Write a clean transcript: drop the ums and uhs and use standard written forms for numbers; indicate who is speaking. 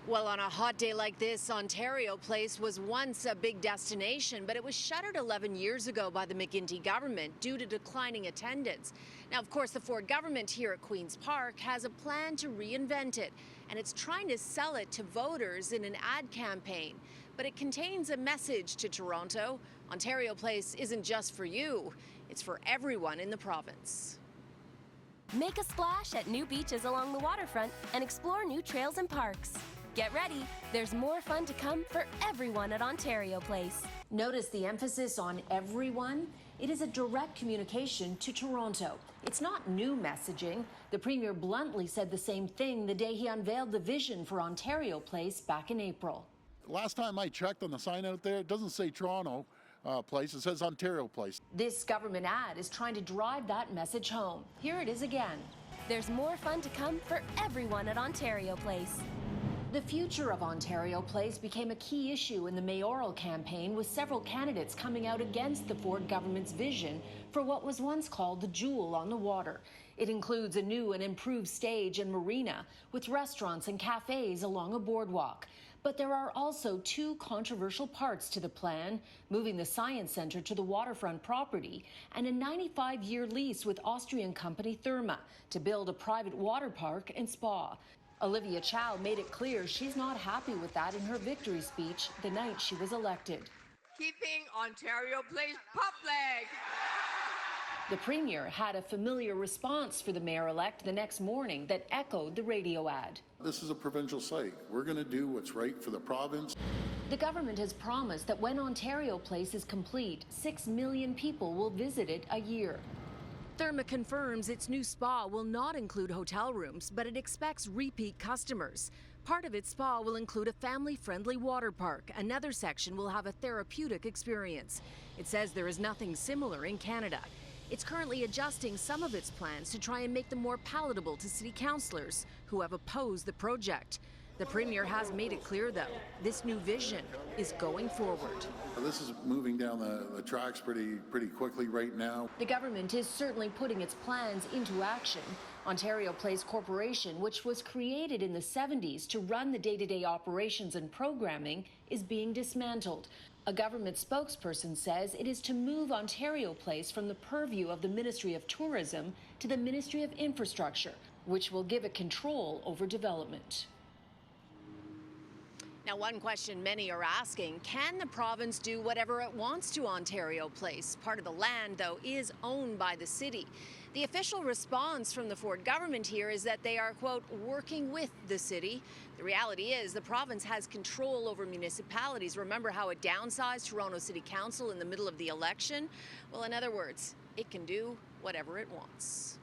Speaker 1: Well, on a hot day like this, Ontario Place was once a big destination, but it was shuttered 11 years ago by the McGuinty government due to declining attendance. Now, of course, the Ford government here at Queen's Park has a plan to reinvent it, and it's trying to sell it to voters in an ad campaign. But it contains a message to Toronto. Ontario Place isn't just for you, it's for everyone in the province.
Speaker 2: Make a splash at new beaches along the waterfront and explore new trails and parks. Get ready, there's more fun to come for everyone at Ontario Place.
Speaker 1: Notice the emphasis on everyone. It is a direct communication to Toronto. It's not new messaging. The Premier bluntly said the same thing the day he unveiled the vision for Ontario Place back in April.
Speaker 3: Last time I checked on the sign out there, it doesn't say Toronto Place, it says Ontario Place.
Speaker 1: This government ad is trying to drive that message home. Here it is again.
Speaker 2: There's more fun to come for everyone at Ontario Place.
Speaker 1: The future of Ontario Place became a key issue in the mayoral campaign, with several candidates coming out against the Ford government's vision for what was once called the Jewel on the Water. It includes a new and improved stage and marina with restaurants and cafes along a boardwalk. But there are also two controversial parts to the plan: moving the Science Centre to the waterfront property and a 95-year lease with Austrian company Therma to build a private water park and spa. Olivia Chow made it clear she's not happy with that in her victory speech the night she was elected.
Speaker 4: Keeping Ontario Place public.
Speaker 1: The Premier had a familiar response for the mayor-elect the next morning that echoed the radio ad.
Speaker 3: This is a provincial site. We're going to do what's right for the province.
Speaker 1: The government has promised that when Ontario Place is complete, 6 million people will visit it a year. Therma confirms its new spa will not include hotel rooms, but it expects repeat customers. Part of its spa will include a family-friendly water park. Another section will have a therapeutic experience. It says there is nothing similar in Canada. It's currently adjusting some of its plans to try and make them more palatable to city councillors who have opposed the project. The Premier has made it clear, though, this new vision is going forward.
Speaker 3: This is moving down the tracks pretty quickly right now.
Speaker 1: The government is certainly putting its plans into action. Ontario Place Corporation, which was created in the 70s to run the day-to-day operations and programming, is being dismantled. A government spokesperson says it is to move Ontario Place from the purview of the Ministry of Tourism to the Ministry of Infrastructure, which will give it control over development. Now, one question many are asking: can the province do whatever it wants to Ontario Place? Part of the land, though, is owned by the city. The official response from the Ford government here is that they are, quote, working with the city. The reality is the province has control over municipalities. Remember how it downsized Toronto City Council in the middle of the election? Well, in other words, it can do whatever it wants.